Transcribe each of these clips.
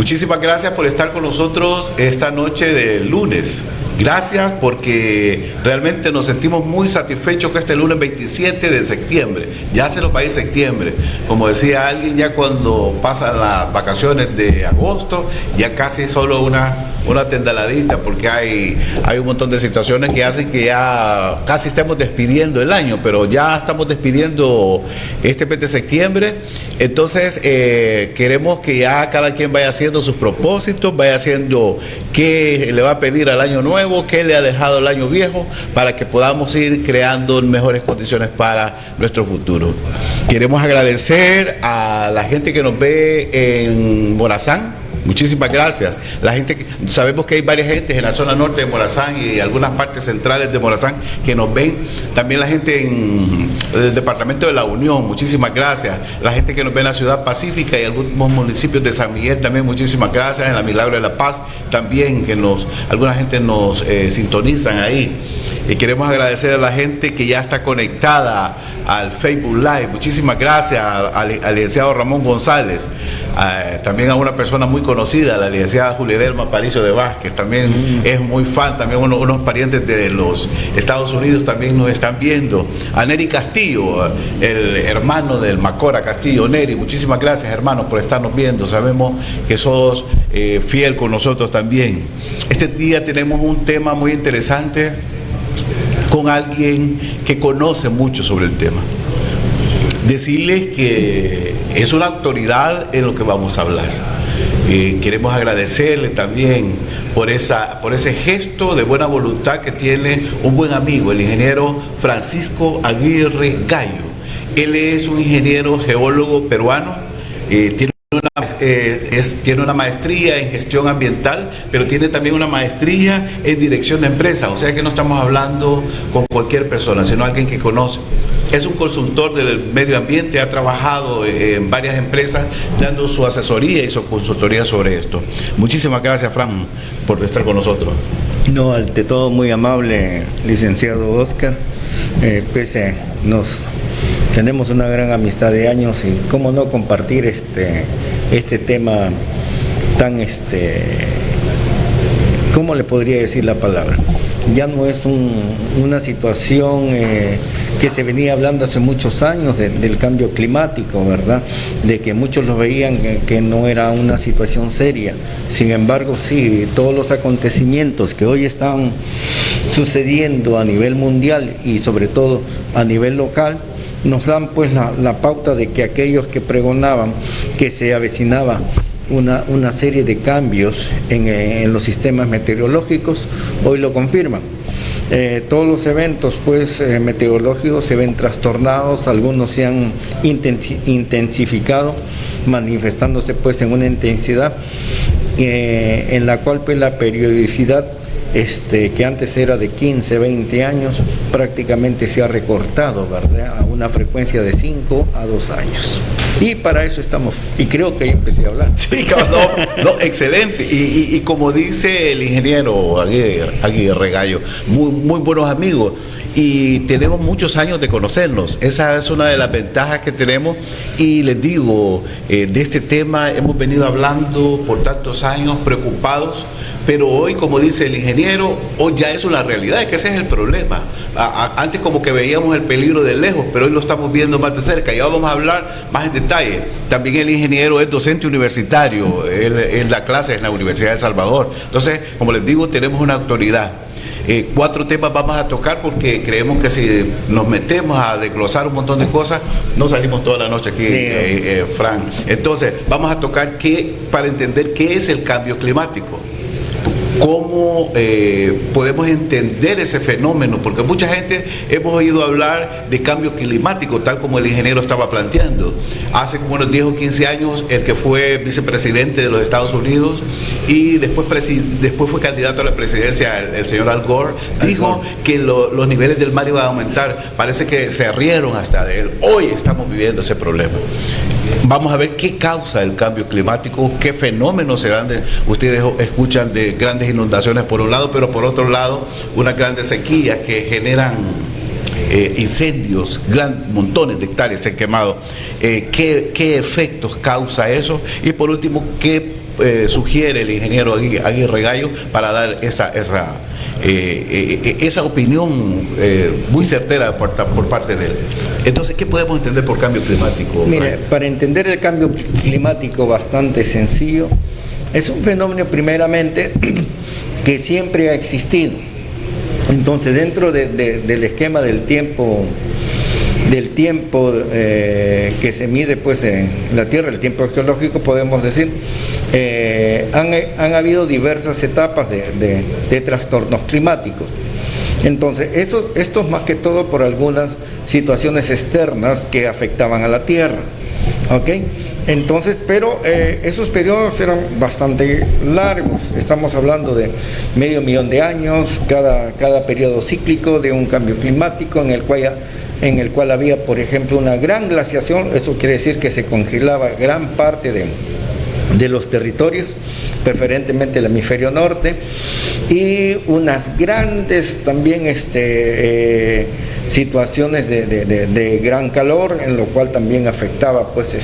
Muchísimas gracias por estar con nosotros esta noche de lunes. Gracias porque realmente nos sentimos muy satisfechos que este lunes 27 de septiembre, ya se nos va a ir septiembre. Como decía alguien, ya cuando pasan las vacaciones de agosto, ya casi solo una tendaladita, porque hay un montón de situaciones que hacen que ya casi estemos despidiendo el año, pero ya estamos despidiendo este mes de septiembre. Entonces queremos que ya cada quien vaya haciendo sus propósitos, vaya haciendo qué le va a pedir al año nuevo, qué le ha dejado el año viejo, para que podamos ir creando mejores condiciones para nuestro futuro. Queremos agradecer a la gente que nos ve en Morazán. Muchísimas gracias. La gente, sabemos que hay varias gentes en la zona norte de Morazán y algunas partes centrales de Morazán que nos ven. También la gente en el departamento de La Unión, muchísimas gracias. La gente que nos ve en la ciudad pacífica y algunos municipios de San Miguel también, muchísimas gracias. En la Milagro de la Paz también, que alguna gente nos sintonizan ahí. Y queremos agradecer a la gente que ya está conectada al Facebook Live. Muchísimas gracias al licenciado Ramón González, también a una persona muy conocida, la licenciada Julidelma Paricio de Vázquez, también es muy fan, también unos parientes de los Estados Unidos también nos están viendo. A Neri Castillo, el hermano del Macora Castillo. Neri, muchísimas gracias, hermano, por estarnos viendo. Sabemos que sos fiel con nosotros también. Este día tenemos un tema muy interesante con alguien que conoce mucho sobre el tema. Decirles que es una autoridad en lo que vamos a hablar. Queremos agradecerle también por ese gesto de buena voluntad que tiene un buen amigo, el ingeniero Francisco Aguirre Gallo. Él es un ingeniero geólogo peruano, tiene una maestría en gestión ambiental, pero tiene también una maestría en dirección de empresas. O sea que no estamos hablando con cualquier persona, sino alguien que conoce. Es un consultor del medio ambiente, ha trabajado en varias empresas dando su asesoría y su consultoría sobre esto. Muchísimas gracias, Fran, por estar con nosotros. No, ante todo muy amable, licenciado Oscar. Tenemos una gran amistad de años y cómo no compartir este tema tan, ¿cómo le podría decir la palabra? Ya no es una situación que se venía hablando hace muchos años del cambio climático, ¿verdad? De que muchos lo veían que no era una situación seria. Sin embargo, sí, todos los acontecimientos que hoy están sucediendo a nivel mundial y sobre todo a nivel local, nos dan pues la pauta de que aquellos que pregonaban que se avecinaba una serie de cambios en los sistemas meteorológicos, hoy lo confirman. Todos los eventos pues meteorológicos se ven trastornados, algunos se han intensificado, manifestándose pues en una intensidad en la cual pues la periodicidad que antes era de 15, 20 años, prácticamente se ha recortado, ¿verdad?, a una frecuencia de 5 a 2 años. Y para eso estamos, y creo que ahí empecé a hablar. Sí, no, excelente. Y como dice el ingeniero Aguirre Gallo, muy buenos amigos. Y tenemos muchos años de conocernos. Esa es una de las ventajas que tenemos. Y les digo, de este tema hemos venido hablando por tantos años, preocupados, pero hoy, como dice el ingeniero, hoy ya es una realidad, es que ese es el problema. Antes como que veíamos el peligro de lejos, pero hoy lo estamos viendo más de cerca. Y ahora vamos a hablar más en detalle. También el ingeniero es docente universitario, él da clases en la Universidad de El Salvador. Entonces, como les digo, tenemos una autoridad. 4 temas vamos a tocar porque creemos que si nos metemos a desglosar un montón de cosas, no salimos toda la noche aquí, sí, Fran. Entonces, vamos a tocar para entender qué es el cambio climático. ¿Cómo podemos entender ese fenómeno? Porque mucha gente hemos oído hablar de cambio climático, tal como el ingeniero estaba planteando. Hace como unos 10 o 15 años, el que fue vicepresidente de los Estados Unidos y después fue candidato a la presidencia, el señor Al Gore, dijo que los niveles del mar iban a aumentar. Parece que se rieron hasta de él. Hoy estamos viviendo ese problema. Vamos a ver qué causa el cambio climático, qué fenómenos se dan. Ustedes escuchan de grandes inundaciones por un lado, pero por otro lado unas grandes sequías que generan incendios, montones de hectáreas se han quemado. ¿Qué efectos causa eso? Y por último, ¿qué sugiere el ingeniero Aguirre Gallo para dar esa opinión muy certera por parte de él? Entonces, ¿qué podemos entender por cambio climático? Mire, para entender el cambio climático bastante sencillo, es un fenómeno primeramente que siempre ha existido. Entonces, dentro del esquema del tiempo que se mide pues en la Tierra, el tiempo geológico, podemos decir, han habido diversas etapas de trastornos climáticos. Entonces, esto es más que todo por algunas situaciones externas que afectaban a la Tierra, ¿ok? Entonces, pero esos periodos eran bastante largos. Estamos hablando de medio millón de años, cada periodo cíclico de un cambio climático en el cual había, por ejemplo, una gran glaciación. Eso quiere decir que se congelaba gran parte de los territorios, preferentemente el hemisferio norte, y unas grandes también situaciones de gran calor, en lo cual también afectaba pues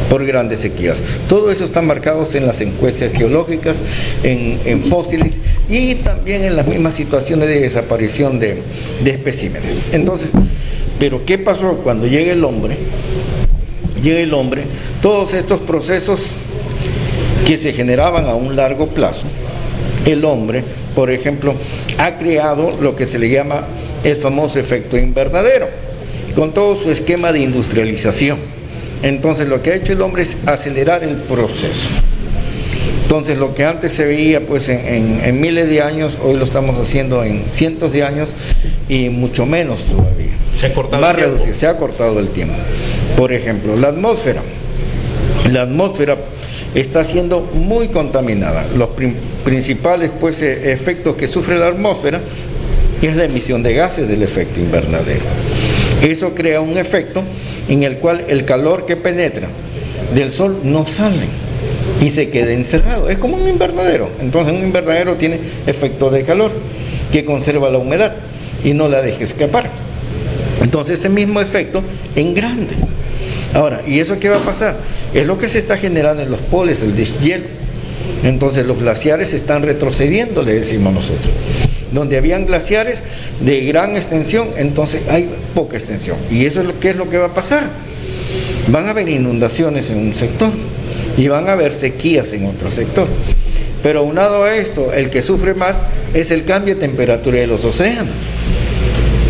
por grandes sequías. Todo eso está marcado en las encuestas geológicas, en fósiles y también en las mismas situaciones de desaparición de especímenes. Entonces, pero ¿qué pasó cuando llega el hombre? Todos estos procesos que se generaban a un largo plazo, el hombre, por ejemplo, ha creado lo que se le llama el famoso efecto invernadero, con todo su esquema de industrialización. Entonces, lo que ha hecho el hombre es acelerar el proceso. Entonces, lo que antes se veía pues en miles de años, hoy lo estamos haciendo en cientos de años y mucho menos todavía. Se ha cortado el tiempo. Se ha cortado el tiempo. Por ejemplo, la atmósfera está siendo muy contaminada. Los principales pues efectos que sufre la atmósfera es la emisión de gases del efecto invernadero. Eso crea un efecto en el cual el calor que penetra del sol no sale y se queda encerrado. Es como un invernadero. Entonces, un invernadero tiene efecto de calor que conserva la humedad y no la deja escapar. Entonces, ese mismo efecto en grande. Ahora, ¿y eso qué va a pasar? Es lo que se está generando en los polos, el deshielo. Entonces, los glaciares están retrocediendo, le decimos nosotros. Donde habían glaciares de gran extensión, entonces hay poca extensión. ¿Y eso es qué es lo que va a pasar? Van a haber inundaciones en un sector y van a haber sequías en otro sector. Pero aunado a esto, el que sufre más es el cambio de temperatura de los océanos.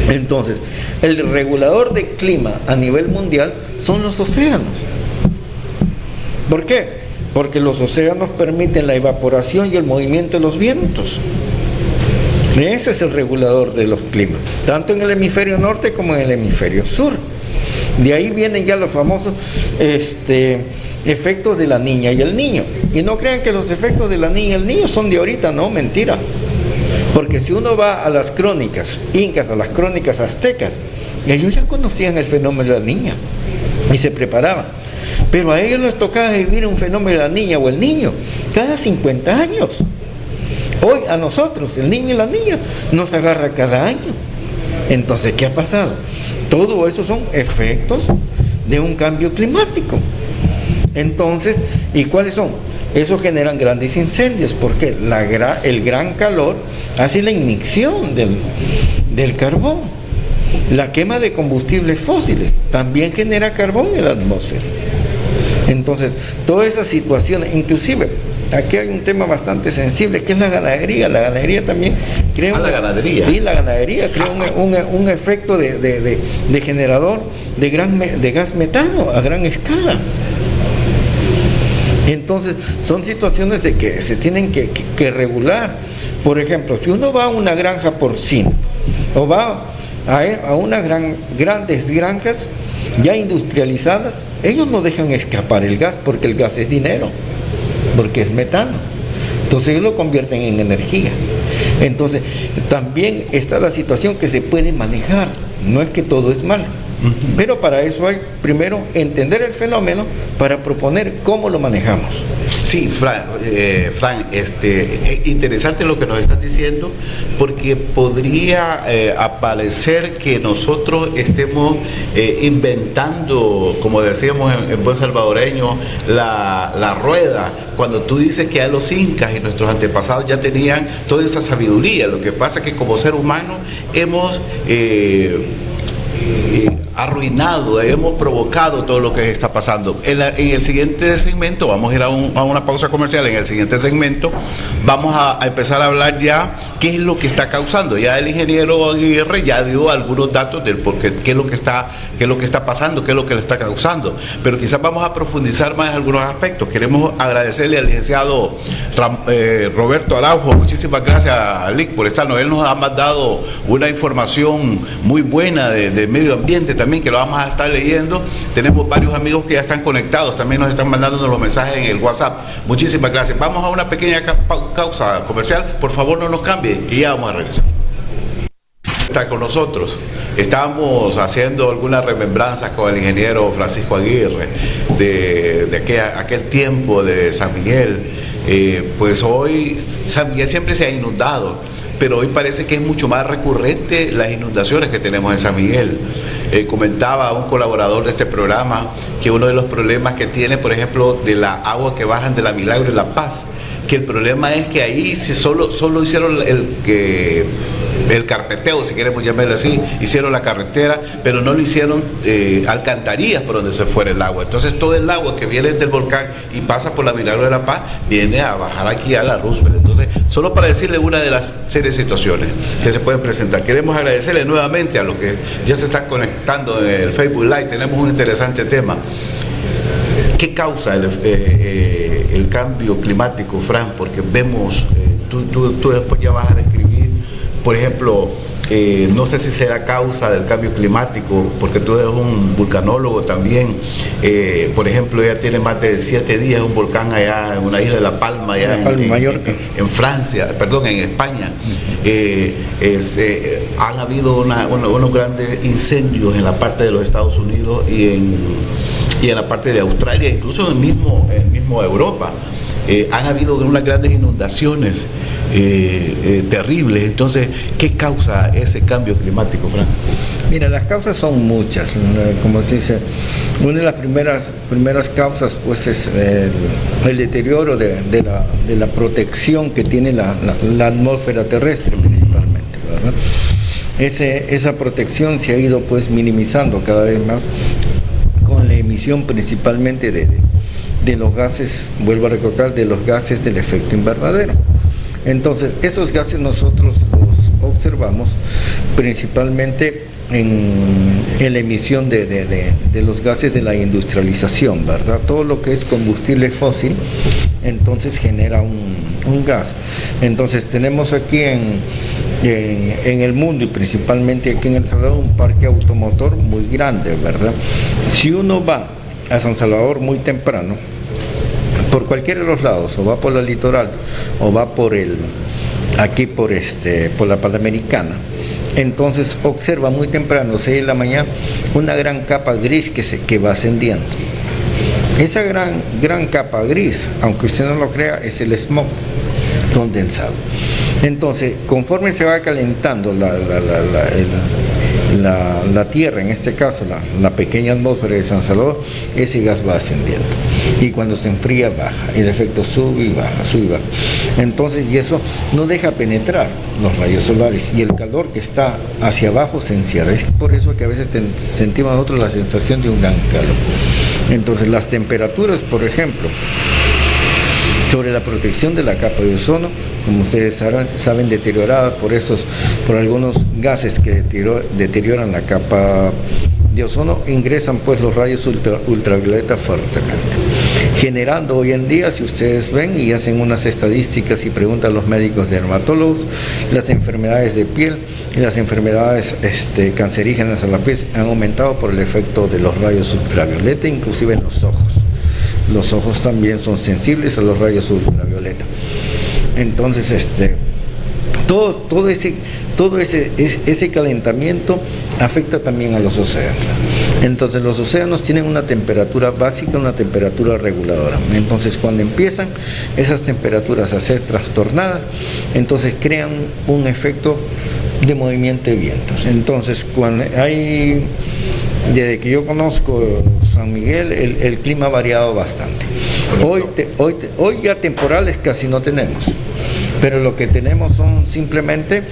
Entonces, el regulador de clima a nivel mundial son los océanos. ¿Por qué? Porque los océanos permiten la evaporación y el movimiento de los vientos. Ese es el regulador de los climas, tanto en el hemisferio norte como en el hemisferio sur. De ahí vienen ya los famosos efectos de la niña y el niño. Y no crean que los efectos de la niña y el niño son de ahorita, no, mentira. Porque si uno va a las crónicas incas, a las crónicas aztecas, ellos ya conocían el fenómeno de la niña y se preparaban. Pero a ellos les tocaba vivir un fenómeno de la niña o el niño cada 50 años. Hoy a nosotros, el niño y la niña, nos agarra cada año. Entonces, ¿qué ha pasado? Todo eso son efectos de un cambio climático. Entonces, ¿y cuáles son? Eso generan grandes incendios, porque el gran calor hace la ignición del carbón. La quema de combustibles fósiles también genera carbón en la atmósfera. Entonces, todas esas situaciones, inclusive, aquí hay un tema bastante sensible, que es la ganadería. La ganadería también crea... la ganadería. Sí, la ganadería crea un efecto de generador de gas metano a gran escala. Entonces, son situaciones de que se tienen que regular. Por ejemplo, si uno va a una granja porcina o va a unas grandes granjas ya industrializadas, ellos no dejan escapar el gas porque el gas es dinero, porque es metano. Entonces ellos lo convierten en energía. Entonces también está la situación que se puede manejar, no es que todo es malo, pero para eso hay primero entender el fenómeno para proponer cómo lo manejamos. Sí, Fran, interesante lo que nos estás diciendo, porque podría aparecer que nosotros estemos inventando, como decíamos en buen salvadoreño, la rueda, cuando tú dices que ya los incas y nuestros antepasados ya tenían toda esa sabiduría. Lo que pasa es que como ser humano hemos arruinado, hemos provocado todo lo que está pasando. En el siguiente segmento, vamos a ir a una pausa comercial. En el siguiente segmento vamos a empezar a hablar ya qué es lo que está causando. Ya el ingeniero Aguirre ya dio algunos datos del por qué es lo que está pasando, qué es lo que le está causando, pero quizás vamos a profundizar más en algunos aspectos. Queremos agradecerle al licenciado Roberto Araujo. Muchísimas gracias, Lic, por estarnos. Él nos ha dado una información muy buena de medio ambiente también, que lo vamos a estar leyendo. Tenemos varios amigos que ya están conectados, también nos están mandando los mensajes en el WhatsApp. Muchísimas gracias. Vamos a una pequeña pausa comercial. Por favor, no nos cambie, que ya vamos a regresar. Está con nosotros. Estábamos haciendo algunas remembranzas con el ingeniero Francisco Aguirre de aquel tiempo de San Miguel. Pues hoy San Miguel siempre se ha inundado, pero hoy parece que es mucho más recurrente las inundaciones que tenemos en San Miguel. Comentaba un colaborador de este programa que uno de los problemas que tiene, por ejemplo, de la agua que bajan de la Milagro y La Paz, que el problema es que ahí solo hicieron el carpeteo, si queremos llamarlo así, hicieron la carretera, pero no lo hicieron alcantarillas por donde se fuera el agua. Entonces todo el agua que viene del volcán y pasa por la Milagro de La Paz viene a bajar aquí a la Roosevelt. Entonces, solo para decirle una de las series de situaciones que se pueden presentar. Queremos agradecerle nuevamente a los que ya se están conectando en el Facebook Live. Tenemos un interesante tema. ¿Qué causa el cambio climático, Fran? Porque vemos, tú después ya vas a describir, por ejemplo, no sé si será causa del cambio climático, porque tú eres un vulcanólogo también. Por ejemplo, ya tiene más de 7 días un volcán allá en una isla de La Palma, allá en Mallorca, en Francia, perdón, en España. Han habido unos grandes incendios en la parte de los Estados Unidos y en la parte de Australia, incluso en el mismo Europa. Han habido unas grandes inundaciones terribles. Entonces, ¿qué causa ese cambio climático, Fran? Mira, las causas son muchas. Como se dice, una de las primeras causas pues es el deterioro de la protección que tiene la atmósfera terrestre principalmente, ¿verdad? Esa protección se ha ido pues minimizando cada vez más con la emisión principalmente de los gases, vuelvo a recalcar, de los gases del efecto invernadero. Entonces, esos gases nosotros los observamos principalmente en la emisión de los gases de la industrialización, ¿verdad? Todo lo que es combustible fósil, entonces genera un gas. Entonces, tenemos aquí en el mundo y principalmente aquí en El Salvador un parque automotor muy grande, ¿verdad? Si uno va a San Salvador muy temprano, por cualquiera de los lados, o va por la litoral o va por la Panamericana, entonces observa muy temprano, 6 de la mañana, una gran capa gris que va ascendiendo. Esa gran capa gris, aunque usted no lo crea, es el smog condensado. Entonces, conforme se va calentando la tierra, en este caso la pequeña atmósfera de San Salvador, ese gas va ascendiendo. Y cuando se enfría, baja. El efecto sube y baja, sube y baja. Entonces, y eso no deja penetrar los rayos solares. Y el calor que está hacia abajo se encierra. Es por eso que a veces sentimos nosotros la sensación de un gran calor. Entonces, las temperaturas, por ejemplo, sobre la protección de la capa de ozono, como ustedes saben, deteriorada por algunos gases que deterioran la capa de ozono, ingresan pues los rayos ultravioleta fuertemente, generando hoy en día, si ustedes ven y hacen unas estadísticas y preguntan a los médicos dermatólogos, las enfermedades de piel y las enfermedades cancerígenas a la piel han aumentado por el efecto de los rayos ultravioleta, inclusive en los ojos. Los ojos también son sensibles a los rayos ultravioleta. Entonces, todo ese calentamiento afecta también a los océanos. Entonces los océanos tienen una temperatura básica, una temperatura reguladora. Entonces cuando empiezan esas temperaturas a ser trastornadas, entonces crean un efecto de movimiento de vientos. Entonces cuando desde que yo conozco San Miguel, el clima ha variado bastante. Hoy ya temporales casi no tenemos, pero lo que tenemos son simplemente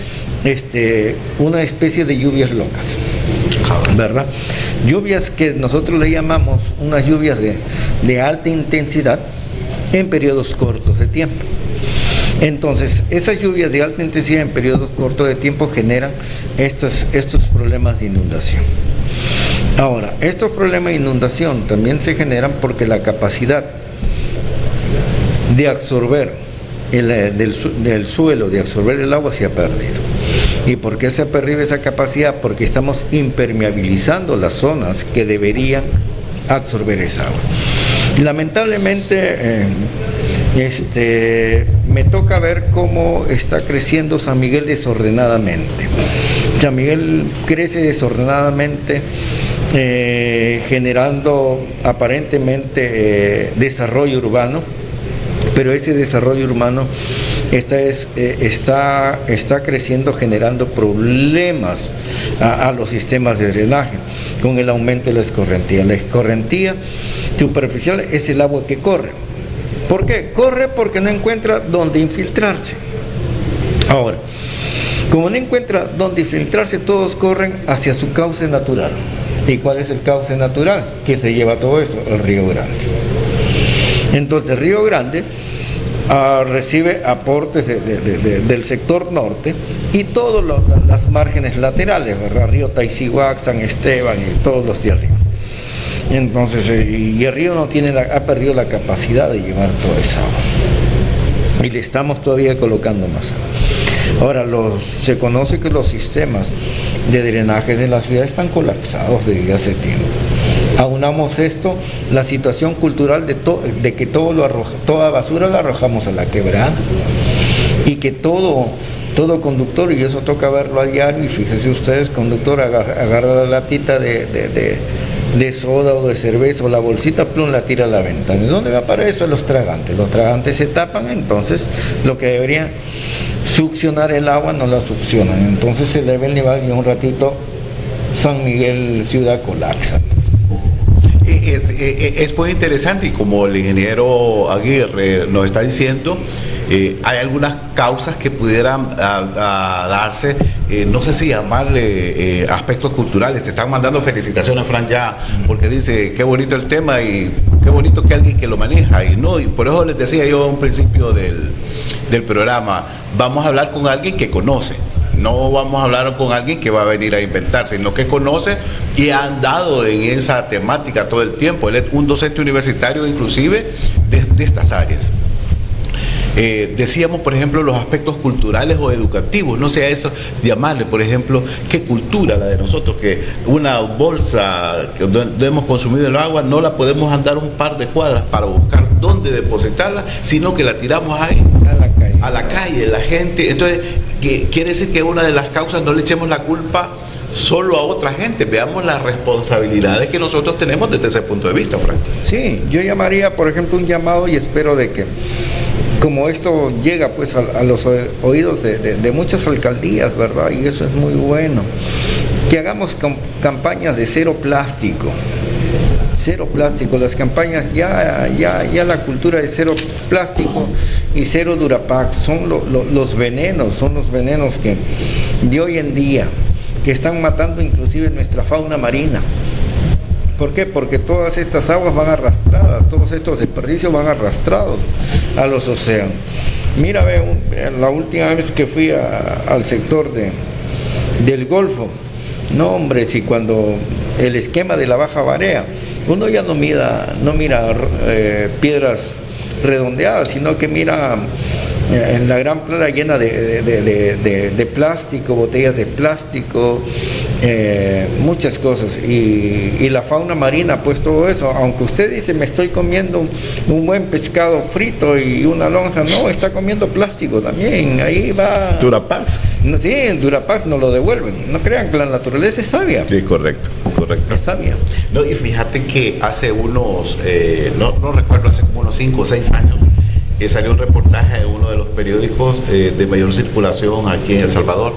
una especie de lluvias locas, ¿verdad? Lluvias que nosotros le llamamos unas lluvias de alta intensidad en periodos cortos de tiempo. Entonces, esas lluvias de alta intensidad en periodos cortos de tiempo generan estos problemas de inundación. Ahora, estos problemas de inundación también se generan porque la capacidad de absorber del suelo, de absorber el agua, se ha perdido. ¿Y por qué se ha perdido esa capacidad? Porque estamos impermeabilizando las zonas que deberían absorber esa agua. Lamentablemente, me toca ver cómo está creciendo San Miguel desordenadamente. San Miguel crece desordenadamente, generando aparentemente desarrollo urbano, pero ese desarrollo urbano está creciendo, generando problemas a los sistemas de drenaje con el aumento de la escorrentía. La escorrentía superficial es el agua que corre. ¿Por qué? Corre porque no encuentra dónde infiltrarse. Ahora, como no encuentra dónde infiltrarse, todos corren hacia su cauce natural. ¿Y cuál es el cauce natural que se lleva todo eso? El Río Grande. Entonces, Río Grande recibe aportes del sector norte y todas las márgenes laterales, ¿verdad? Río Taisihuac, San Esteban y todos los de arriba. Entonces, y el río ha perdido la capacidad de llevar toda esa agua. Y le estamos todavía colocando más agua. Ahora, se conoce que los sistemas de drenaje de la ciudad están colapsados desde hace tiempo. Aunamos esto, la situación cultural de que toda basura la arrojamos a la quebrada, y que todo conductor, y eso toca verlo a diario, y fíjense ustedes, conductor agarra la latita de soda o de cerveza o la bolsita, plum, la tira a la ventana. ¿Y dónde va para eso? Los tragantes. Los tragantes se tapan, entonces lo que debería succionar el agua no la succionan. Entonces se eleva el nivel y un ratito San Miguel ciudad colapsa. Es muy interesante, y como el ingeniero Aguirre nos está diciendo, hay algunas causas que pudieran darse, no sé si llamarle aspectos culturales. Te están mandando felicitaciones, Fran, ya, porque dice qué bonito el tema y qué bonito que alguien que lo maneja, y por eso les decía yo a un principio del programa, vamos a hablar con alguien que conoce. No vamos a hablar con alguien que va a venir a inventarse, sino que conoce y ha andado en esa temática todo el tiempo. Él es un docente universitario inclusive de estas áreas. Decíamos, por ejemplo, los aspectos culturales o educativos, no sé a eso llamarle, por ejemplo, qué cultura la de nosotros, que una bolsa donde hemos consumido el agua no la podemos andar un par de cuadras para buscar dónde depositarla, sino que la tiramos ahí a la calle, la gente. Entonces, quiere decir que una de las causas, no le echemos la culpa solo a otra gente, veamos las responsabilidades que nosotros tenemos desde ese punto de vista, Frank. Sí, yo llamaría, por ejemplo, un llamado, y espero de que, como esto llega pues a los oídos de muchas alcaldías, ¿verdad? Y eso es muy bueno, que hagamos campañas de cero plástico. Cero plástico, las campañas, ya la cultura de cero plástico y cero Durapack son los venenos que de hoy en día, que están matando inclusive nuestra fauna marina. ¿Por qué? Porque todas estas aguas van arrastradas, todos estos desperdicios van arrastrados a los océanos. Mira, la última vez que fui al sector del Golfo, no hombre, si cuando el esquema de la baja marea, uno ya no mira piedras redondeadas, sino que mira en la gran playa llena de plástico, botellas de plástico, muchas cosas, y la fauna marina, pues todo eso, aunque usted dice me estoy comiendo un buen pescado frito y una lonja, no, está comiendo plástico también, ahí va Durapaz. No, sí, en Durapaz nos lo devuelven, no crean que la naturaleza es sabia. Sí, correcto. Es sabia. No, y fíjate que hace unos, no recuerdo, hace como unos 5 o 6 años, salió un reportaje en uno de los periódicos de mayor circulación aquí en El Salvador,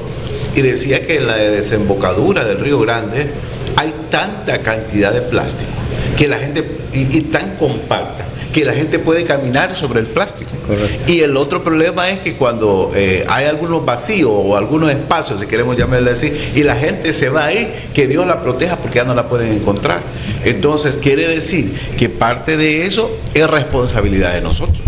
y decía que en la desembocadura del Río Grande hay tanta cantidad de plástico que la gente, y tan compacta, que la gente puede caminar sobre el plástico. Correcto. Y el otro problema es que cuando hay algunos vacíos o algunos espacios, si queremos llamarle así, y la gente se va ahí, que Dios la proteja porque ya no la pueden encontrar. Entonces quiere decir que parte de eso es responsabilidad de nosotros.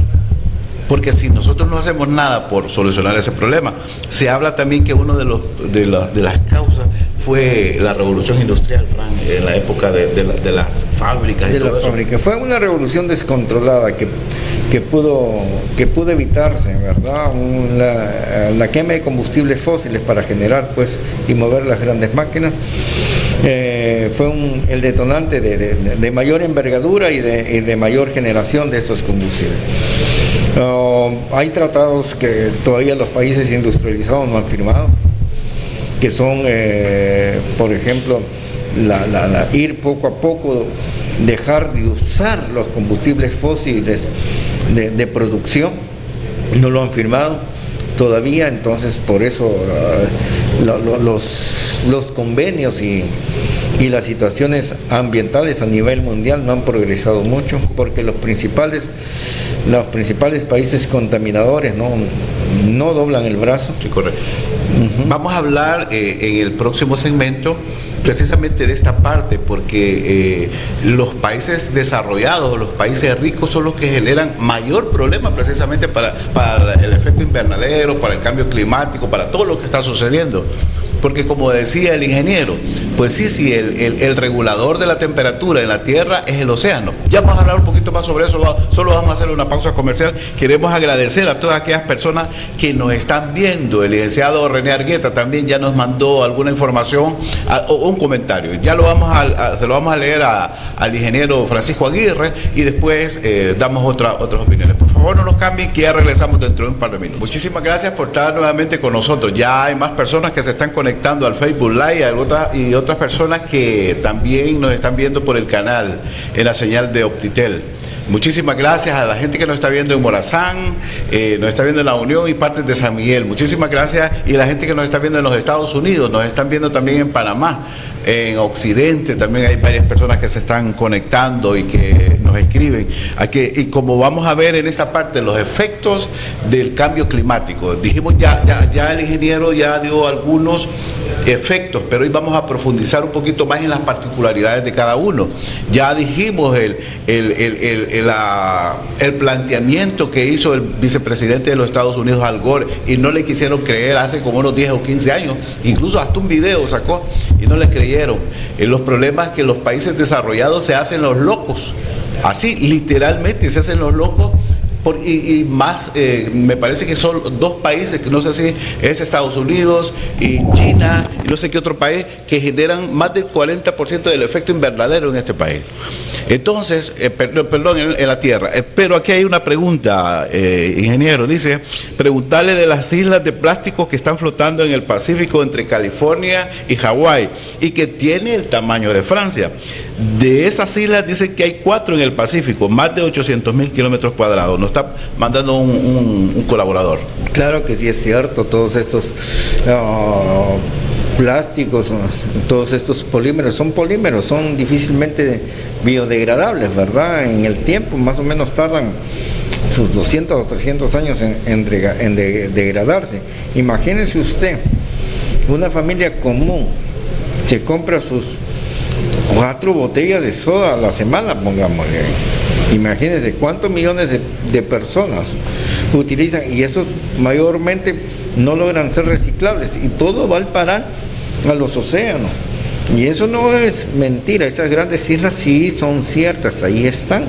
Porque si nosotros no hacemos nada por solucionar ese problema, se habla también que uno de las causas fue la revolución industrial, Frank, en la época de las fábricas. De las fábricas. Fue una revolución descontrolada que pudo evitarse, ¿verdad? La quema de combustibles fósiles para generar, pues, y mover las grandes máquinas. Fue el detonante de mayor envergadura y de mayor generación de esos combustibles. Hay tratados que todavía los países industrializados no han firmado, que son, por ejemplo, ir poco a poco, dejar de usar los combustibles fósiles de producción. No lo han firmado todavía, entonces por eso los convenios y las situaciones ambientales a nivel mundial no han progresado mucho, porque los principales países contaminadores no doblan el brazo. Sí, correcto. Vamos a hablar en el próximo segmento precisamente de esta parte, porque los países desarrollados, los países ricos son los que generan mayor problema precisamente para el efecto invernadero, para el cambio climático, para todo lo que está sucediendo. Porque como decía el ingeniero, pues sí, el regulador de la temperatura en la Tierra es el océano. Ya vamos a hablar un poquito más sobre eso, solo vamos a hacer una pausa comercial. Queremos agradecer a todas aquellas personas que nos están viendo. El licenciado René Argueta también ya nos mandó alguna información o un comentario. Ya se lo vamos a leer al ingeniero Francisco Aguirre y después damos otras opiniones. Por favor, no nos cambien, que ya regresamos dentro de un par de minutos. Muchísimas gracias por estar nuevamente con nosotros. Ya hay más personas que se están conectando al Facebook Live y otras personas que también nos están viendo por el canal en la señal de Optitel. Muchísimas gracias a la gente que nos está viendo en Morazán, nos está viendo en La Unión y partes de San Miguel. Muchísimas gracias, y la gente que nos está viendo en los Estados Unidos, nos están viendo también en Panamá, en Occidente también hay varias personas que se están conectando y que nos escriben. Y como vamos a ver en esta parte los efectos del cambio climático, dijimos ya el ingeniero ya dio algunos efectos, pero hoy vamos a profundizar un poquito más en las particularidades de cada uno. Ya dijimos el planteamiento que hizo el vicepresidente de los Estados Unidos, Al Gore, y no le quisieron creer hace como unos 10 o 15 años, incluso hasta un video sacó y no le creyeron. Los problemas que los países desarrollados se hacen los locos, así literalmente se hacen los locos. Y más, me parece que son dos países, que no sé si es Estados Unidos y China y no sé qué otro país, que generan más del 40% del efecto invernadero en este país. Entonces, en la Tierra. Pero aquí hay una pregunta, ingeniero, dice, preguntarle de las islas de plástico que están flotando en el Pacífico entre California y Hawái y que tiene el tamaño de Francia. De esas islas dice que hay 4 en el Pacífico, más de 800,000 kilómetros cuadrados. Nos está mandando un colaborador. Claro que sí es cierto, todos estos plásticos, todos estos polímeros, son difícilmente biodegradables, ¿verdad? En el tiempo más o menos tardan sus 200 o 300 años en degradarse. Imagínense usted, una familia común se compra sus 4 botellas de soda a la semana, pongámosle. Imagínense cuántos millones de personas utilizan, y estos mayormente no logran ser reciclables, y todo va al parar a los océanos. Y eso no es mentira, esas grandes islas sí son ciertas, ahí están,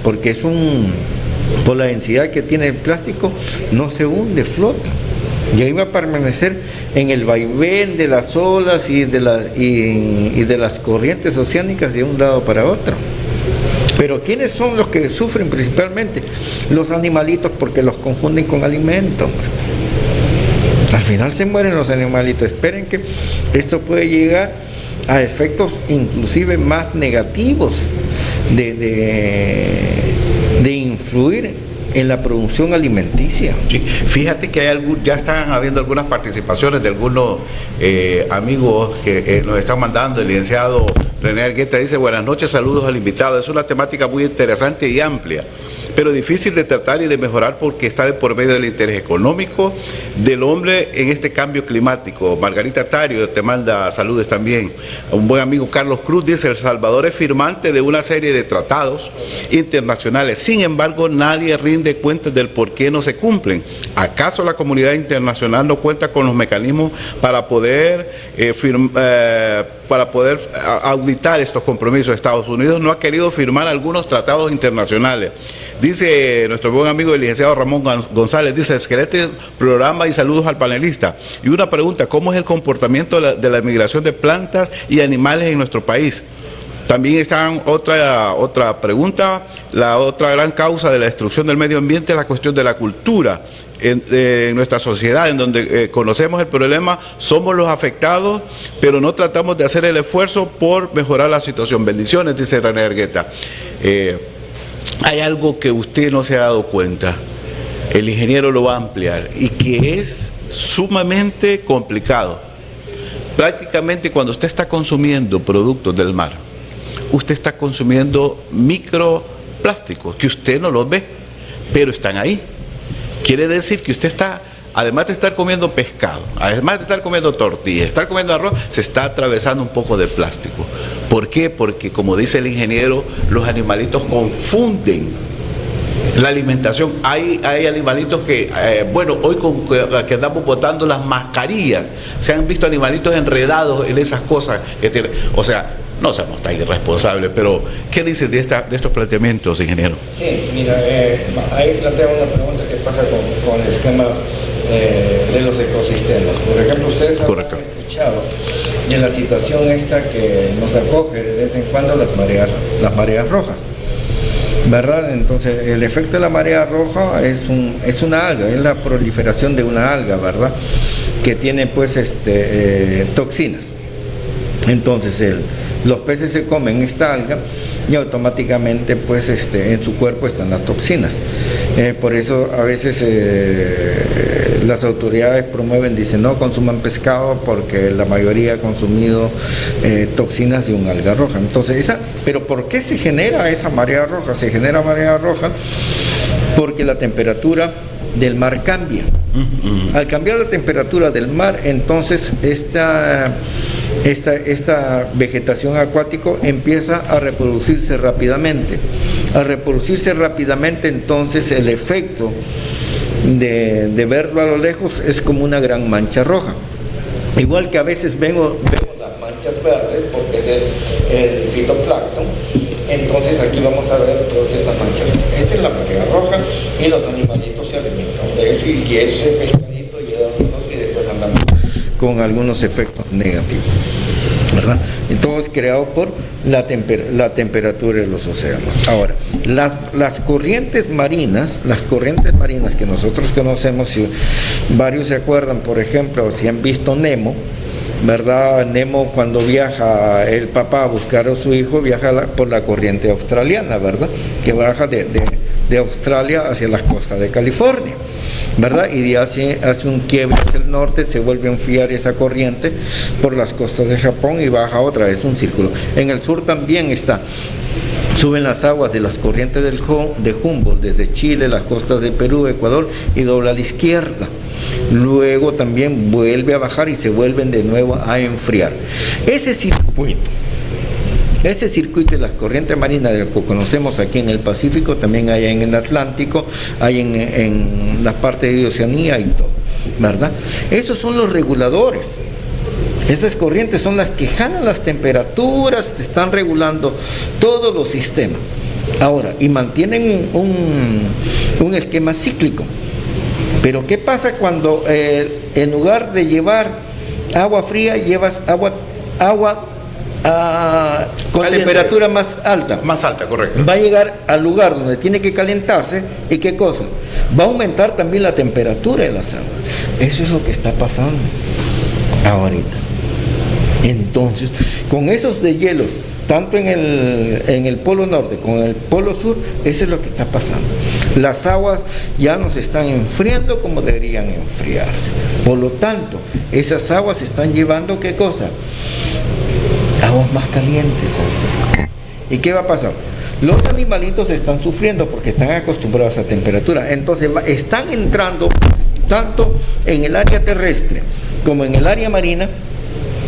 porque es un por la densidad que tiene el plástico, no se hunde, flota. Y ahí va a permanecer en el vaivén de las olas y de las corrientes oceánicas de un lado para otro. Pero ¿quiénes son los que sufren principalmente? Los animalitos, porque los confunden con alimentos. Al final se mueren los animalitos. Esperen que esto puede llegar a efectos inclusive más negativos de influir en la producción alimenticia. Sí, fíjate que ya están habiendo algunas participaciones de algunos amigos que nos están mandando. El licenciado René Argueta dice: buenas noches, saludos al invitado. Es una temática muy interesante y amplia, pero difícil de tratar y de mejorar porque está de por medio del interés económico del hombre en este cambio climático. Margarita Tario te manda saludos también. Un buen amigo Carlos Cruz dice: El Salvador es firmante de una serie de tratados internacionales, sin embargo nadie rinde cuentas del por qué no se cumplen. ¿Acaso la comunidad internacional no cuenta con los mecanismos para poder auditar estos compromisos? Estados Unidos no ha querido firmar algunos tratados internacionales. Dice nuestro buen amigo el licenciado Ramón González, dice: excelente programa y saludos al panelista. Y una pregunta: ¿cómo es el comportamiento de la migración de plantas y animales en nuestro país? También está otra pregunta: la otra gran causa de la destrucción del medio ambiente es la cuestión de la cultura en nuestra sociedad, en donde conocemos el problema, somos los afectados, pero no tratamos de hacer el esfuerzo por mejorar la situación. Bendiciones, dice René Argueta. Hay algo que usted no se ha dado cuenta, el ingeniero lo va a ampliar, y que es sumamente complicado. Prácticamente cuando usted está consumiendo productos del mar, usted está consumiendo microplásticos que usted no los ve, pero están ahí. Quiere decir que usted está, además de estar comiendo pescado, además de estar comiendo tortillas, estar comiendo arroz, se está atravesando un poco de plástico. ¿Por qué? Porque, como dice el ingeniero, los animalitos confunden la alimentación. Hay animalitos que, hoy que andamos botando las mascarillas, se han visto animalitos enredados en esas cosas que tienen. O sea, no seamos tan irresponsables, pero ¿qué dices de estos planteamientos, ingeniero? Sí, mira, ahí plantea una pregunta que pasa con el esquema de los ecosistemas. Por ejemplo, ustedes han escuchado de la situación esta que nos acoge de vez en cuando las mareas rojas, ¿verdad? Entonces, el efecto de la marea roja es una alga, es la proliferación de una alga, ¿verdad? Que tiene pues toxinas. Entonces, los peces se comen esta alga y automáticamente pues en su cuerpo están las toxinas. Por eso a veces las autoridades promueven, dicen: no consuman pescado porque la mayoría ha consumido toxinas de un alga roja. Entonces, pero ¿por qué se genera esa marea roja? Se genera marea roja porque la temperatura del mar cambia. Al cambiar la temperatura del mar, entonces esta vegetación acuática empieza a reproducirse rápidamente. Al reproducirse rápidamente, entonces el efecto de verlo a lo lejos es como una gran mancha roja. Igual que a veces vemos las manchas verdes porque es el fitoplancton. Entonces aquí vamos a ver todas esas manchas. Esa es la marea roja y los animalitos se alimentan de eso, y ese pescadito lleva y después andamos con algunos efectos negativos, ¿verdad? Entonces, creado por la temperatura de los océanos. Ahora, las corrientes marinas que nosotros conocemos, si varios se acuerdan, por ejemplo, si han visto Nemo, ¿verdad? Nemo, cuando viaja el papá a buscar a su hijo, viaja por la corriente australiana, ¿verdad? Que baja de Australia hacia las costas de California, ¿verdad? Y de hace un quiebre hacia el norte, se vuelve a enfriar esa corriente por las costas de Japón y baja otra vez un círculo. En el sur también suben las aguas de las corrientes de Humboldt desde Chile, las costas de Perú, Ecuador, y dobla a la izquierda. Luego también vuelve a bajar y se vuelven de nuevo a enfriar. Ese circuito de las corrientes marinas que conocemos aquí en el Pacífico, también hay en el Atlántico, hay en la parte de Oceanía y todo, ¿verdad? Esos son los reguladores. Esas corrientes son las que jalan las temperaturas, están regulando todos los sistemas. Ahora, y mantienen un esquema cíclico. Pero ¿qué pasa cuando en lugar de llevar agua fría, llevas agua con caliente, temperatura más alta? Más alta, correcto. Va a llegar al lugar donde tiene que calentarse, ¿y qué cosa? Va a aumentar también la temperatura de las aguas. Eso es lo que está pasando ahorita. Entonces, con esos deshielos, tanto en el polo norte como en el polo sur, eso es lo que está pasando. Las aguas ya no se están enfriando como deberían enfriarse. Por lo tanto, esas aguas están llevando, ¿qué cosa? Aguas más calientes a estas cosas. ¿Y qué va a pasar? Los animalitos están sufriendo porque están acostumbrados a temperatura. Entonces están entrando tanto en el área terrestre como en el área marina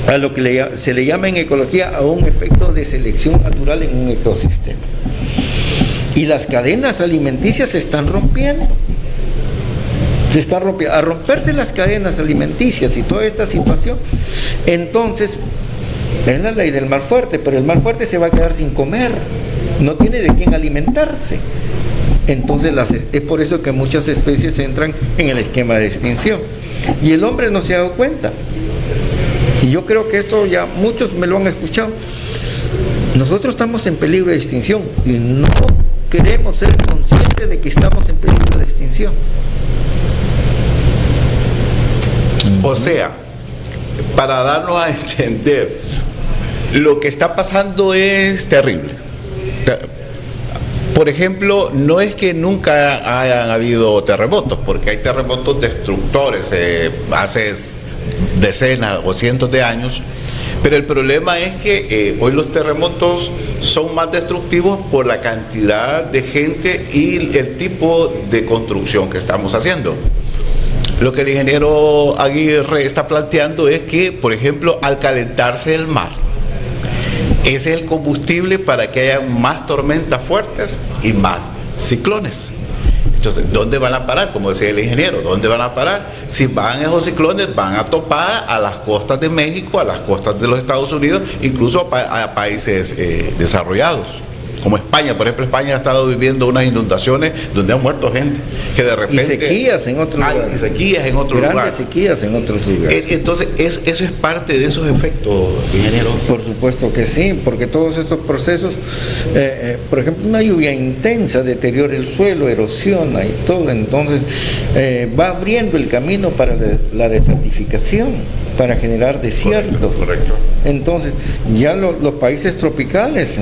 a lo que se le llama en ecología a un efecto de selección natural en un ecosistema. Y las cadenas alimenticias se están rompiendo. A romperse las cadenas alimenticias y toda esta situación, entonces es la ley del mar fuerte, pero el mar fuerte se va a quedar sin comer, no tiene de quién alimentarse. Entonces es por eso que muchas especies entran en el esquema de extinción. Y el hombre no se ha dado cuenta. Y yo creo que esto ya muchos me lo han escuchado. Nosotros estamos en peligro de extinción y no queremos ser conscientes de que estamos en peligro de extinción. O sea, para darnos a entender, lo que está pasando es terrible. Por ejemplo, no es que nunca hayan habido terremotos, porque hay terremotos destructores hace decenas o cientos de años, pero el problema es que hoy los terremotos son más destructivos por la cantidad de gente y el tipo de construcción que estamos haciendo. Lo que el ingeniero Aguirre está planteando es que, por ejemplo, al calentarse el mar, ese es el combustible para que haya más tormentas fuertes y más ciclones. Entonces, ¿dónde van a parar? Como decía el ingeniero, ¿dónde van a parar? Si van esos ciclones, van a topar a las costas de México, a las costas de los Estados Unidos, incluso a países desarrollados. Como España, por ejemplo, España ha estado viviendo unas inundaciones donde ha muerto gente, que de repente... Y sequías en otros lugares. Y sequías en otros lugares. Grandes sequías en otros lugares. Entonces, eso es parte de esos efectos, ingeniero. Por supuesto que sí, porque todos estos procesos, por ejemplo, una lluvia intensa deteriora el suelo, erosiona y todo, entonces va abriendo el camino para la desertificación, para generar desiertos. Correcto. Entonces, ya los países tropicales...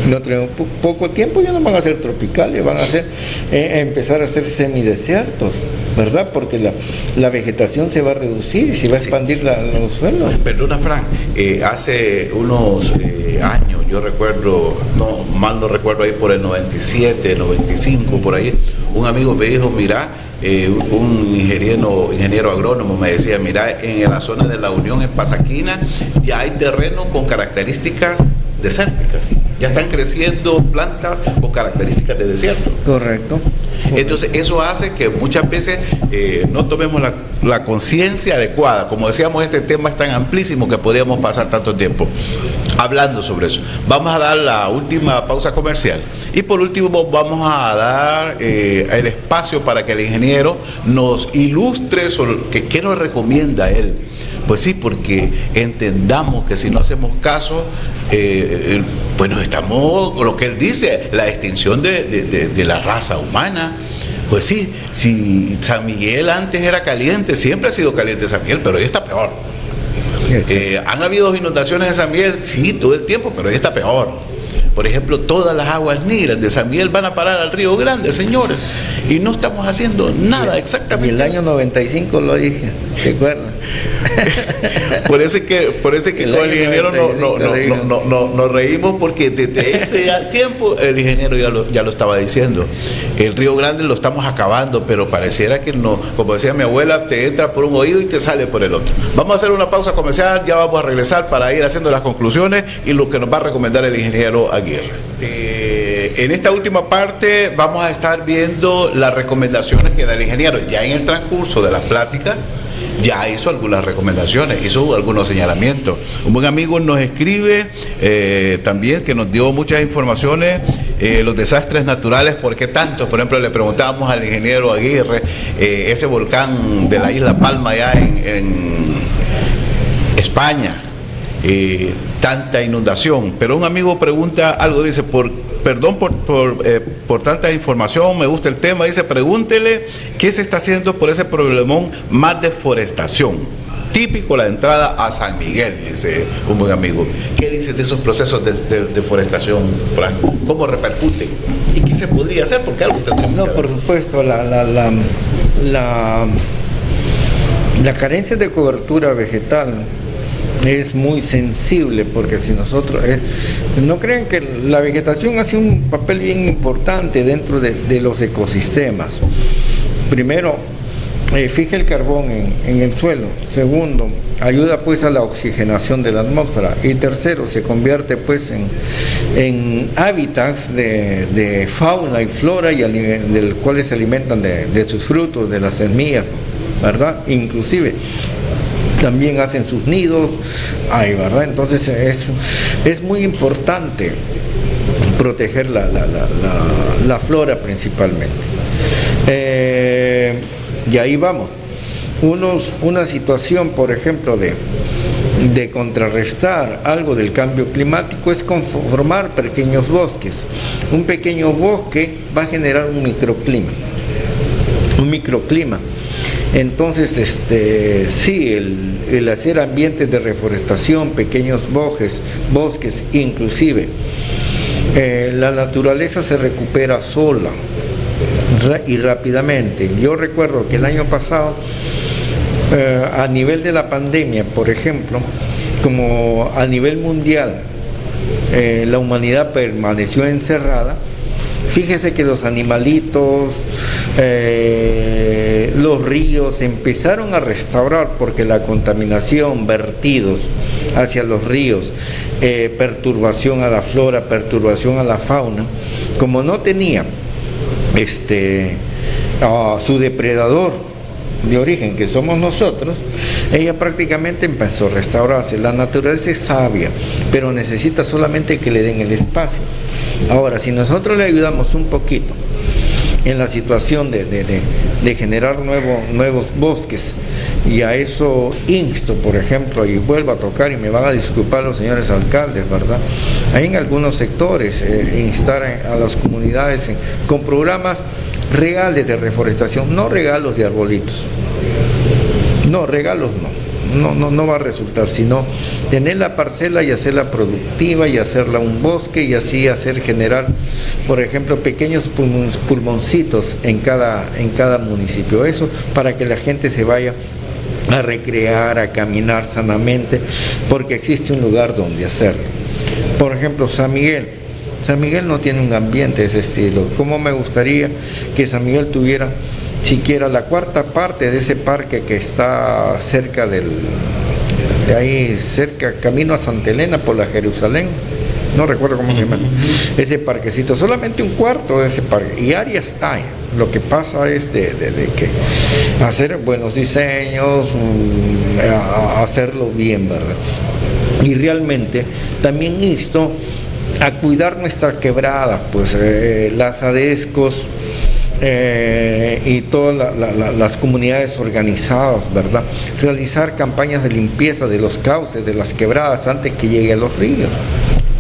Dentro de poco tiempo ya no van a ser tropicales, van a ser empezar a ser semidesiertos, ¿verdad? Porque la vegetación se va a reducir y se va a expandir los suelos. Perdona, Fran, hace unos años, yo recuerdo, mal no recuerdo, ahí por el 97, 95, por ahí, un amigo me dijo, mira, un ingeniero agrónomo me decía, mira, en la zona de la Unión, en Pasaquina, ya hay terrenos con características desérticas, ya están creciendo plantas con características de desierto. Correcto. Entonces eso hace que muchas veces no tomemos la conciencia adecuada. Como decíamos, este tema es tan amplísimo que podríamos pasar tanto tiempo hablando sobre eso. Vamos a dar la última pausa comercial y por último vamos a dar el espacio para que el ingeniero nos ilustre sobre qué nos recomienda él. Pues sí, porque entendamos que si no hacemos caso, bueno, estamos con lo que él dice, la extinción de la raza humana. Pues sí, si San Miguel antes era caliente, siempre ha sido caliente San Miguel, pero hoy está peor. ¿Han habido inundaciones en San Miguel? Sí, todo el tiempo, pero hoy está peor. Por ejemplo, todas las aguas negras de San Miguel van a parar al Río Grande, señores, y no estamos haciendo nada exactamente. Y el año 95 lo dije, ¿te acuerdas? Por eso que con el ingeniero nos reímos, porque desde ese tiempo el ingeniero ya lo estaba diciendo. El Río Grande lo estamos acabando, pero pareciera que no, como decía mi abuela, te entra por un oído y te sale por el otro. Vamos a hacer una pausa comercial, ya vamos a regresar para ir haciendo las conclusiones y lo que nos va a recomendar el ingeniero Aguirre. En esta última parte vamos a estar viendo las recomendaciones que da el ingeniero. Ya en el transcurso de las pláticas ya hizo algunas recomendaciones, hizo algunos señalamientos. Un buen amigo nos escribe también, que nos dio muchas informaciones, los desastres naturales, ¿por qué tantos? Por ejemplo, le preguntábamos al ingeniero Aguirre, ese volcán de la isla Palma allá en España, tanta inundación. Pero un amigo pregunta algo, dice, perdón por tanta información, me gusta el tema, dice, pregúntele qué se está haciendo por ese problemón más deforestación. Típico la entrada a San Miguel, dice un buen amigo. ¿Qué dices de esos procesos de deforestación, Franco? ¿Cómo repercuten? ¿Y qué se podría hacer? Porque algo tendríamos que hacer. Por supuesto, la carencia de cobertura vegetal es muy sensible, porque si nosotros no crean que la vegetación hace un papel bien importante dentro de los ecosistemas. Primero, fija el carbón en el suelo. Segundo, ayuda pues a la oxigenación de la atmósfera. Y tercero, se convierte pues en hábitats de fauna y flora, y del cuales se alimentan de sus frutos, de las semillas, ¿verdad? Inclusive también hacen sus nidos ahí, ¿verdad? Entonces es muy importante proteger la flora principalmente. Y ahí vamos. Una situación, por ejemplo, de contrarrestar algo del cambio climático es conformar pequeños bosques. Un pequeño bosque va a generar un microclima. Entonces, sí, el hacer ambientes de reforestación, pequeños bosques, inclusive, la naturaleza se recupera sola y rápidamente. Yo recuerdo que el año pasado, a nivel de la pandemia, por ejemplo, como a nivel mundial, la humanidad permaneció encerrada. Fíjese que los animalitos, los ríos empezaron a restaurar, porque la contaminación, vertidos hacia los ríos, perturbación a la flora, perturbación a la fauna, como no tenía su depredador de origen, que somos nosotros, ella prácticamente empezó a restaurarse. La naturaleza es sabia, pero necesita solamente que le den el espacio. Ahora, si nosotros le ayudamos un poquito en la situación de generar nuevos bosques, y a eso insto, por ejemplo, y vuelvo a tocar, y me van a disculpar los señores alcaldes, ¿verdad? Hay en algunos sectores instar a las comunidades con programas reales de reforestación, no regalos de arbolitos, no, regalos no va a resultar, sino tener la parcela y hacerla productiva y hacerla un bosque, y así generar, por ejemplo, pequeños pulmoncitos en cada municipio. Eso para que la gente se vaya a recrear, a caminar sanamente, porque existe un lugar donde hacerlo. Por ejemplo, San Miguel no tiene un ambiente de ese estilo. ¿Cómo me gustaría que San Miguel tuviera siquiera la cuarta parte de ese parque que está cerca de ahí cerca, camino a Santa Elena por la Jerusalén? No recuerdo cómo se llama ese parquecito, solamente un cuarto de ese parque, y áreas hay. Lo que pasa es de que hacer buenos diseños, hacerlo bien, ¿verdad? Y realmente también insto a cuidar nuestras quebradas, pues las ADESCOS y todas las comunidades organizadas, ¿verdad? Realizar campañas de limpieza de los cauces, de las quebradas, antes que llegue a los ríos,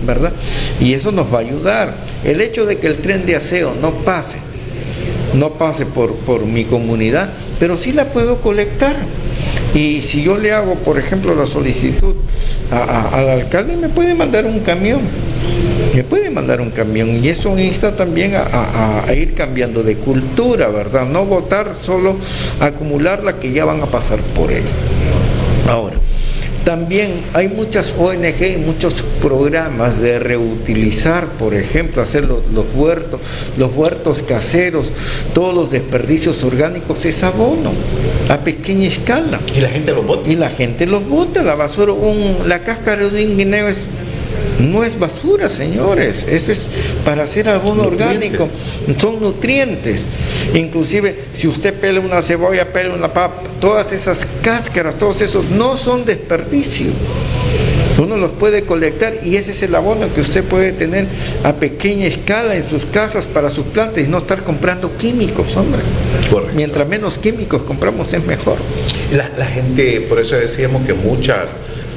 ¿verdad? Y eso nos va a ayudar. El hecho de que el tren de aseo no pase por mi comunidad, pero sí la puedo colectar. Y si yo le hago, por ejemplo, la solicitud al alcalde, me puede mandar un camión. Y eso insta también a ir cambiando de cultura, ¿verdad? No votar, solo acumular la que ya van a pasar por ella. Ahora, también hay muchas ONG, muchos programas de reutilizar, por ejemplo, hacer los huertos caseros, todos los desperdicios orgánicos es abono a pequeña escala. Y la gente los bota. La basura, la cáscara de un guineo no es basura, señores, eso es para hacer abono orgánico, son nutrientes. Inclusive si usted pela una cebolla, pela una papa, todas esas cáscaras, todos esos no son desperdicio, Uno los puede colectar y ese es el abono que usted puede tener a pequeña escala en sus casas para sus plantas y no estar comprando químicos, hombre. Correcto. Mientras menos químicos compramos es mejor. La gente, por eso decíamos que muchas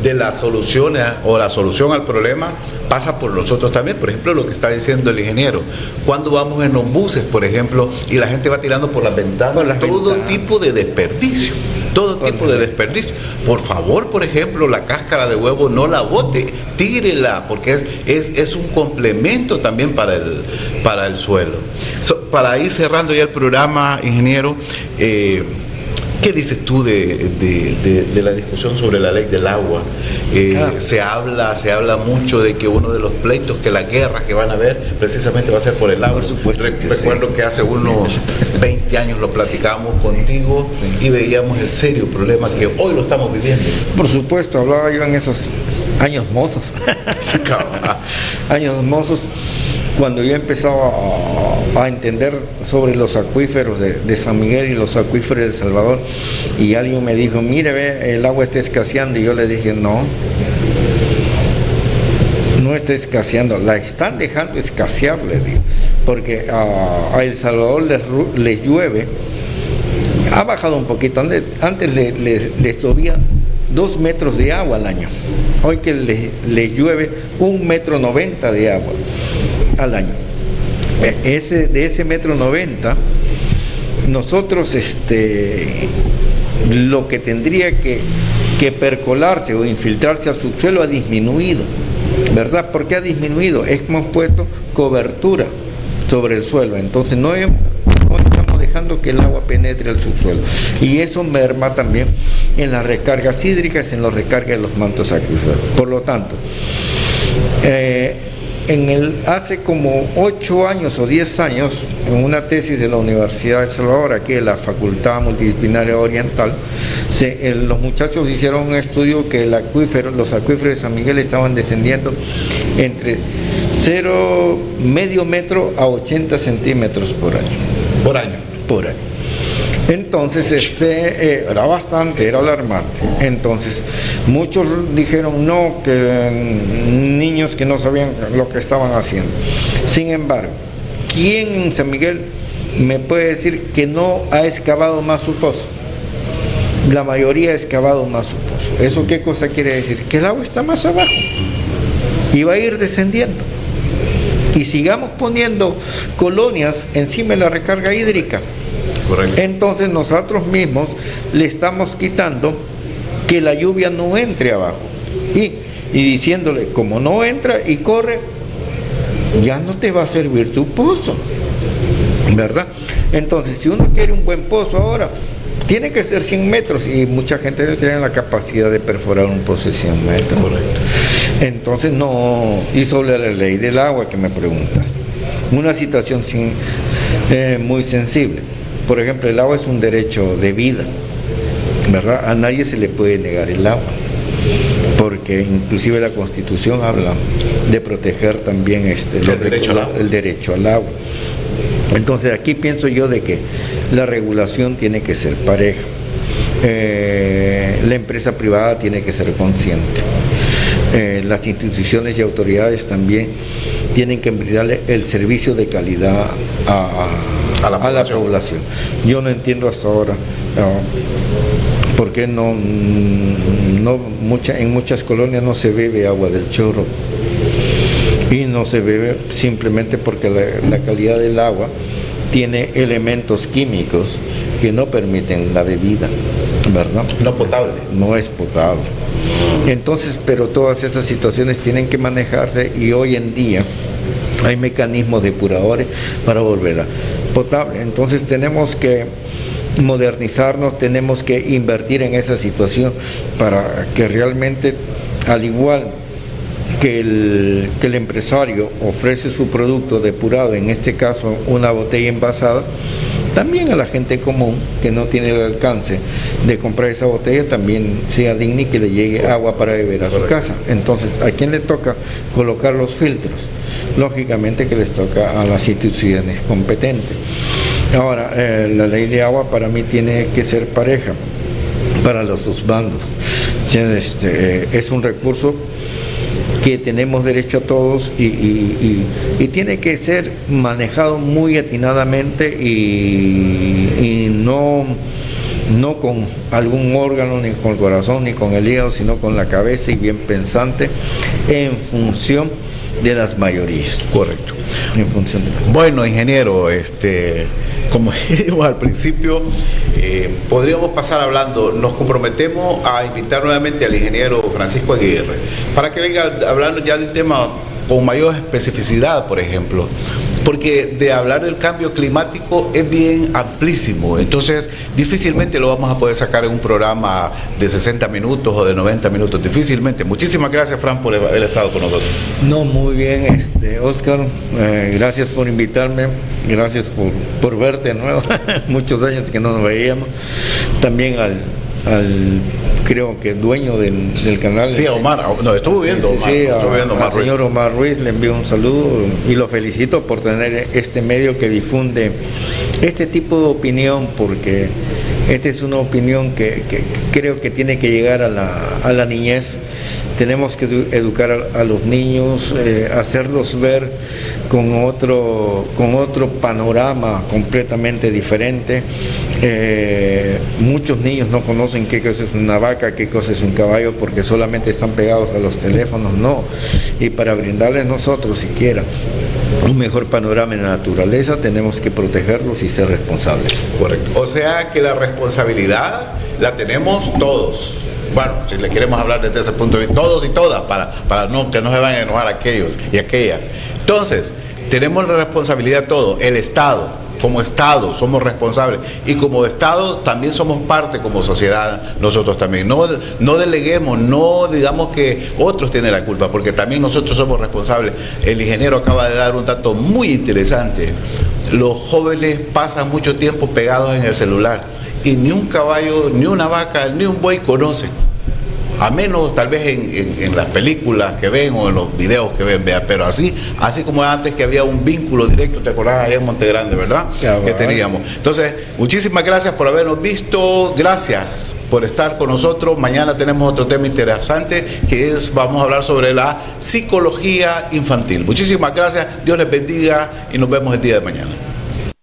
de las soluciones o la solución al problema pasa por nosotros también. Por ejemplo, lo que está diciendo el ingeniero, cuando vamos en los buses, por ejemplo, y la gente va tirando por las ventanas todo tipo de desperdicio. Todo tipo de desperdicio. Por favor, por ejemplo, la cáscara de huevo no la bote, tírela, porque es un complemento también para el suelo. Para ir cerrando ya el programa, ingeniero, ¿qué dices tú de la discusión sobre la ley del agua? Se habla mucho de que uno de los pleitos, que las guerras que van a haber, precisamente va a ser por el agua. Por supuesto. Recuerdo que hace unos 20 años lo platicábamos contigo y veíamos el serio problema que hoy lo estamos viviendo. Por supuesto, hablaba yo en esos años mozos. Años mozos, cuando yo empezaba a entender sobre los acuíferos de San Miguel y los acuíferos de El Salvador, y alguien me dijo, mire, ve, el agua está escaseando, y yo le dije, no está escaseando, la están dejando escasear, le digo, porque a El Salvador les llueve, ha bajado un poquito, antes les llovía 2 metros de agua al año, hoy que les llueve 1,90 metros de agua al año. De ese 1,90 metros, nosotros lo que tendría que percolarse o infiltrarse al subsuelo ha disminuido, ¿verdad? ¿Por qué ha disminuido? Es que hemos puesto cobertura sobre el suelo, entonces no estamos dejando que el agua penetre al subsuelo, y eso merma también en las recargas hídricas, en las recargas de los mantos acuíferos. Por lo tanto, hace como 8 años o 10 años, en una tesis de la Universidad de El Salvador, aquí de la Facultad Multidisciplinaria Oriental, los muchachos hicieron un estudio que los acuíferos de San Miguel estaban descendiendo entre 0,5 metro a 80 centímetros por año. Por año. Entonces, era bastante, era alarmante. Entonces, muchos dijeron no, que niños que no sabían lo que estaban haciendo. Sin embargo, ¿quién en San Miguel me puede decir que no ha excavado más su pozo? La mayoría ha excavado más su pozo. ¿Eso qué cosa quiere decir? Que el agua está más abajo y va a ir descendiendo. Y sigamos poniendo colonias encima de la recarga hídrica. Correcto. Entonces nosotros mismos le estamos quitando que la lluvia no entre abajo y diciéndole, como no entra y corre, ya no te va a servir tu pozo, ¿verdad? Entonces, si uno quiere un buen pozo ahora, tiene que ser 100 metros, y mucha gente no tiene la capacidad de perforar un pozo de 100 metros. Correcto. Entonces no. Y sobre la ley del agua que me preguntas, una situación muy sensible. Por ejemplo, el agua es un derecho de vida, ¿verdad? A nadie se le puede negar el agua, porque inclusive la Constitución habla de proteger también el derecho al agua. Entonces aquí pienso yo de que la regulación tiene que ser pareja, la empresa privada tiene que ser consciente, las instituciones y autoridades también tienen que brindarle el servicio de calidad a la población. Yo no entiendo hasta ahora por qué en muchas colonias no se bebe agua del chorro, y no se bebe simplemente porque la calidad del agua tiene elementos químicos que no permiten la bebida, ¿verdad? No potable. No es potable. Entonces, pero todas esas situaciones tienen que manejarse, y hoy en día hay mecanismos depuradores para volverla potable. Entonces tenemos que modernizarnos, tenemos que invertir en esa situación para que realmente, al igual que el empresario ofrece su producto depurado, en este caso una botella envasada, también a la gente común que no tiene el alcance de comprar esa botella también sea digna y que le llegue agua para beber a su casa. Entonces, ¿a quién le toca colocar los filtros? Lógicamente que les toca a las instituciones competentes. Ahora, la ley de agua para mí tiene que ser pareja para los dos bandos. Es un recurso que tenemos derecho a todos y tiene que ser manejado muy atinadamente y no con algún órgano, ni con el corazón, ni con el hígado, sino con la cabeza y bien pensante en función de las mayorías. Correcto. En función de Bueno, ingeniero, como dijimos al principio, podríamos pasar hablando, nos comprometemos a invitar nuevamente al ingeniero Francisco Aguirre para que venga hablando ya de un tema con mayor especificidad, por ejemplo, porque de hablar del cambio climático es bien amplísimo, entonces difícilmente lo vamos a poder sacar en un programa de 60 minutos o de 90 minutos, difícilmente. Muchísimas gracias, Fran, por haber estado con nosotros. No, muy bien, Oscar, gracias por invitarme, gracias por verte de nuevo, muchos años que no nos veíamos, también al creo que dueño del canal. Sí, Omar, no, estuvo viendo al señor Omar Ruiz le envío un saludo y lo felicito por tener este medio que difunde este tipo de opinión, porque esta es una opinión que creo que tiene que llegar a la niñez. Tenemos que educar a los niños, hacerlos ver con otro panorama completamente diferente. Muchos niños no conocen qué cosa es una vaca, qué cosa es un caballo, porque solamente están pegados a los teléfonos, no. Y para brindarles nosotros siquiera un mejor panorama en la naturaleza, tenemos que protegerlos y ser responsables. Correcto. O sea que la responsabilidad la tenemos todos. Bueno, si le queremos hablar desde ese punto de vista, todos y todas, para que no se vayan a enojar aquellos y aquellas. Entonces, tenemos la responsabilidad todos, el Estado, como Estado somos responsables, y como Estado también somos parte como sociedad, nosotros también. No deleguemos, no digamos que otros tienen la culpa, porque también nosotros somos responsables. El ingeniero acaba de dar un dato muy interesante. Los jóvenes pasan mucho tiempo pegados en el celular y ni un caballo, ni una vaca, ni un buey conocen. A menos tal vez en las películas que ven o en los videos que ven, vea, pero así como antes, que había un vínculo directo, ¿te acordás? Allá en Montegrande, ¿verdad? Que teníamos. Entonces, muchísimas gracias por habernos visto, gracias por estar con nosotros. Mañana tenemos otro tema interesante, vamos a hablar sobre la psicología infantil. Muchísimas gracias, Dios les bendiga y nos vemos el día de mañana.